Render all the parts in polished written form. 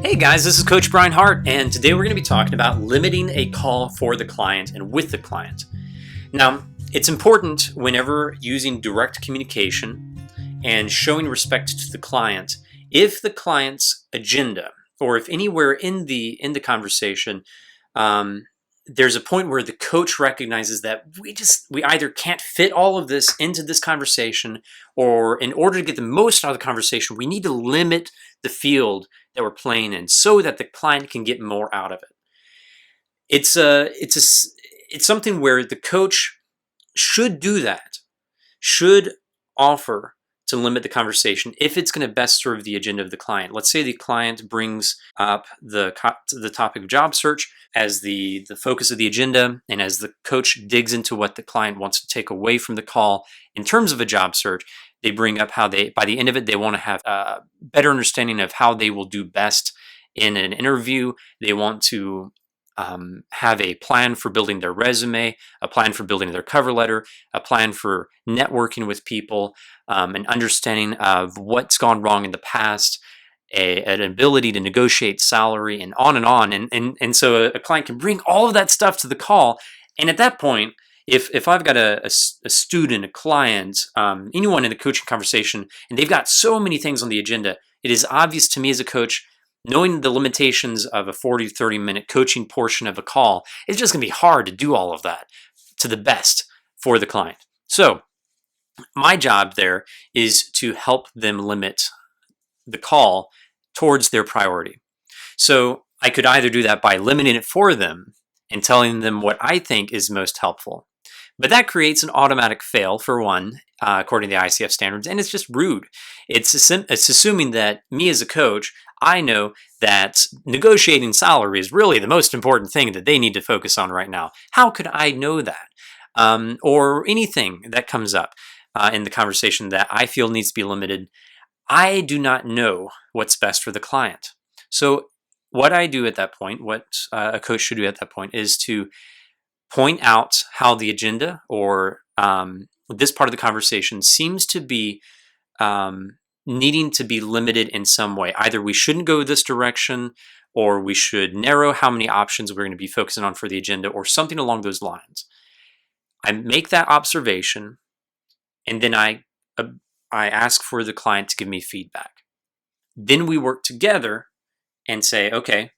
Hey guys, this is Coach Brian Hart, and today we're going to be talking about limiting a call for the client and with the client. Now, it's important whenever using direct communication and showing respect to the client, if the client's agenda or if anywhere in the conversation, there's a point where the coach recognizes that we either can't fit all of this into this conversation, or in order to get the most out of the conversation, we need to limit the field that we're playing in so that the client can get more out of it. It's something where the coach should do that, should offer to limit the conversation if it's going to best serve the agenda of the client. Let's say the client brings up the topic of job search as the focus of the agenda, and as the coach digs into what the client wants to take away from the call in terms of a job search, they bring up how by the end of it, they want to have a better understanding of how they will do best in an interview. They want to have a plan for building their resume, a plan for building their cover letter, a plan for networking with people, an understanding of what's gone wrong in the past, an ability to negotiate salary, and on and on. And so a client can bring all of that stuff to the call. And at that point, if I've got a student, a client, anyone in a coaching conversation, and they've got so many things on the agenda, it is obvious to me as a coach, knowing the limitations of a 40 to 30 minute coaching portion of a call, it's just going to be hard to do all of that to the best for the client. So my job there is to help them limit the call towards their priority. So I could either do that by limiting it for them and telling them what I think is most helpful. But that creates an automatic fail, for one, according to the ICF standards, and it's just rude. It's assuming that me as a coach, I know that negotiating salary is really the most important thing that they need to focus on right now. How could I know that? Or anything that comes up in the conversation that I feel needs to be limited, I do not know what's best for the client. So what I do at that point, what a coach should do at that point, is to point out how the agenda or this part of the conversation seems to be needing to be limited in some way. Either we shouldn't go this direction, or we should narrow how many options we're going to be focusing on for the agenda, or something along those lines. I make that observation, and then I ask for the client to give me feedback. Then we work together and say, okay,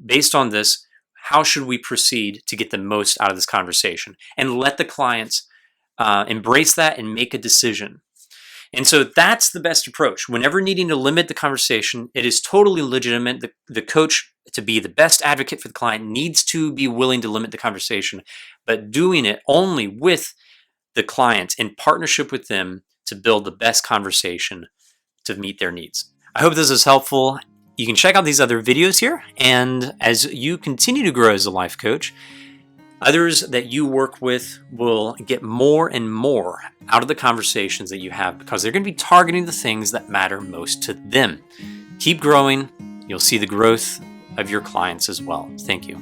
based on this, how should we proceed to get the most out of this conversation? And let the clients embrace that and make a decision. And so that's the best approach. Whenever needing to limit the conversation, it is totally legitimate. The coach, to be the best advocate for the client, needs to be willing to limit the conversation, but doing it only with the client in partnership with them to build the best conversation to meet their needs. I hope this is helpful. You can check out these other videos here, and as you continue to grow as a life coach, others that you work with will get more and more out of the conversations that you have, because they're going to be targeting the things that matter most to them. Keep growing. You'll see the growth of your clients as well. Thank you.